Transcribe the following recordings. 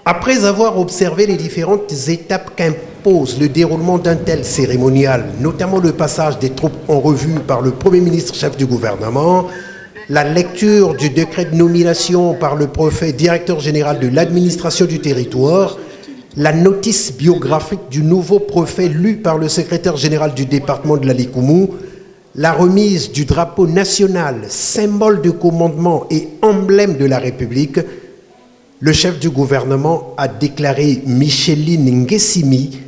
Après avoir observé les différentes étapes qu'impose le déroulement d'un tel cérémonial, notamment le passage des troupes en revue par le Premier ministre chef du gouvernement, la lecture du décret de nomination par le préfet directeur général de l'administration du territoire, la notice biographique du nouveau préfet lu par le secrétaire général du département de la Likoumou, la remise du drapeau national, symbole de commandement et emblème de la République, le chef du gouvernement a déclaré Micheline Nguessimi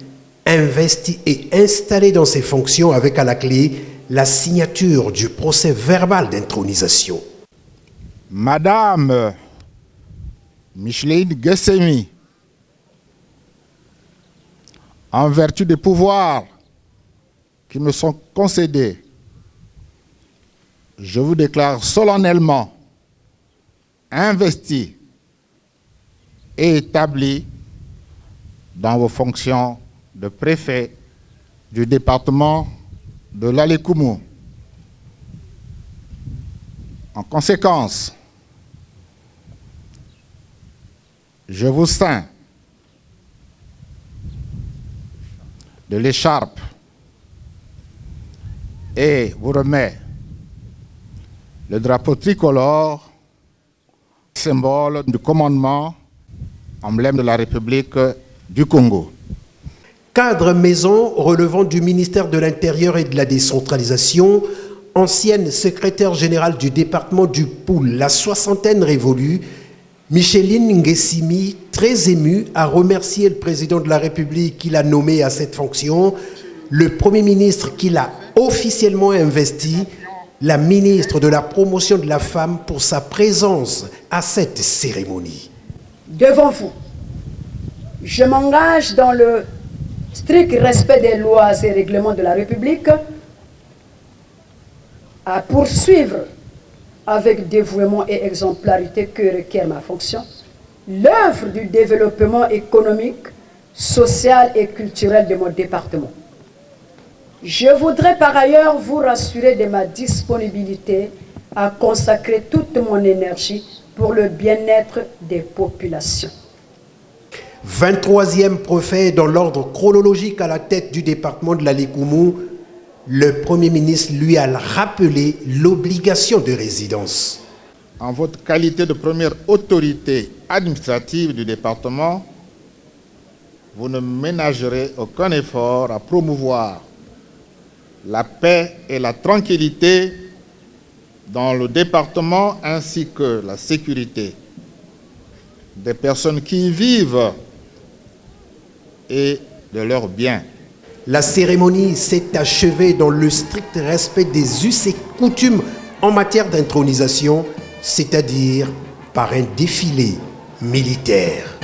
investie et installée dans ses fonctions avec à la clé la signature du procès verbal d'intronisation. Madame Micheline Nguessimi, en vertu des pouvoirs qui me sont concédés, je vous déclare solennellement investi et établi dans vos fonctions de préfet du département de l'Alikoumou. En conséquence, je vous ceins de l'écharpe et vous remets le drapeau tricolore, symbole du commandement, emblème de la République du Congo. Cadre maison relevant du ministère de l'Intérieur et de la décentralisation, ancienne secrétaire générale du département du Poul, la soixantaine révolue, Micheline Nguessimi, très émue, a remercié le président de la République qui l'a nommé à cette fonction, le Premier ministre qui l'a officiellement investi, la ministre de la Promotion de la Femme pour sa présence à cette cérémonie. Devant vous, je m'engage dans le strict respect des lois et règlements de la République à poursuivre avec dévouement et exemplarité que requiert ma fonction l'œuvre du développement économique, social et culturel de mon département. Je voudrais par ailleurs vous rassurer de ma disponibilité à consacrer toute mon énergie pour le bien-être des populations. 23e préfet dans l'ordre chronologique à la tête du département de la Likoumou, le Premier ministre lui a rappelé l'obligation de résidence. En votre qualité de première autorité administrative du département, vous ne ménagerez aucun effort à promouvoir la paix et la tranquillité dans le département ainsi que la sécurité des personnes qui y vivent et de leurs biens. La cérémonie s'est achevée dans le strict respect des us et coutumes en matière d'intronisation, c'est-à-dire par un défilé militaire.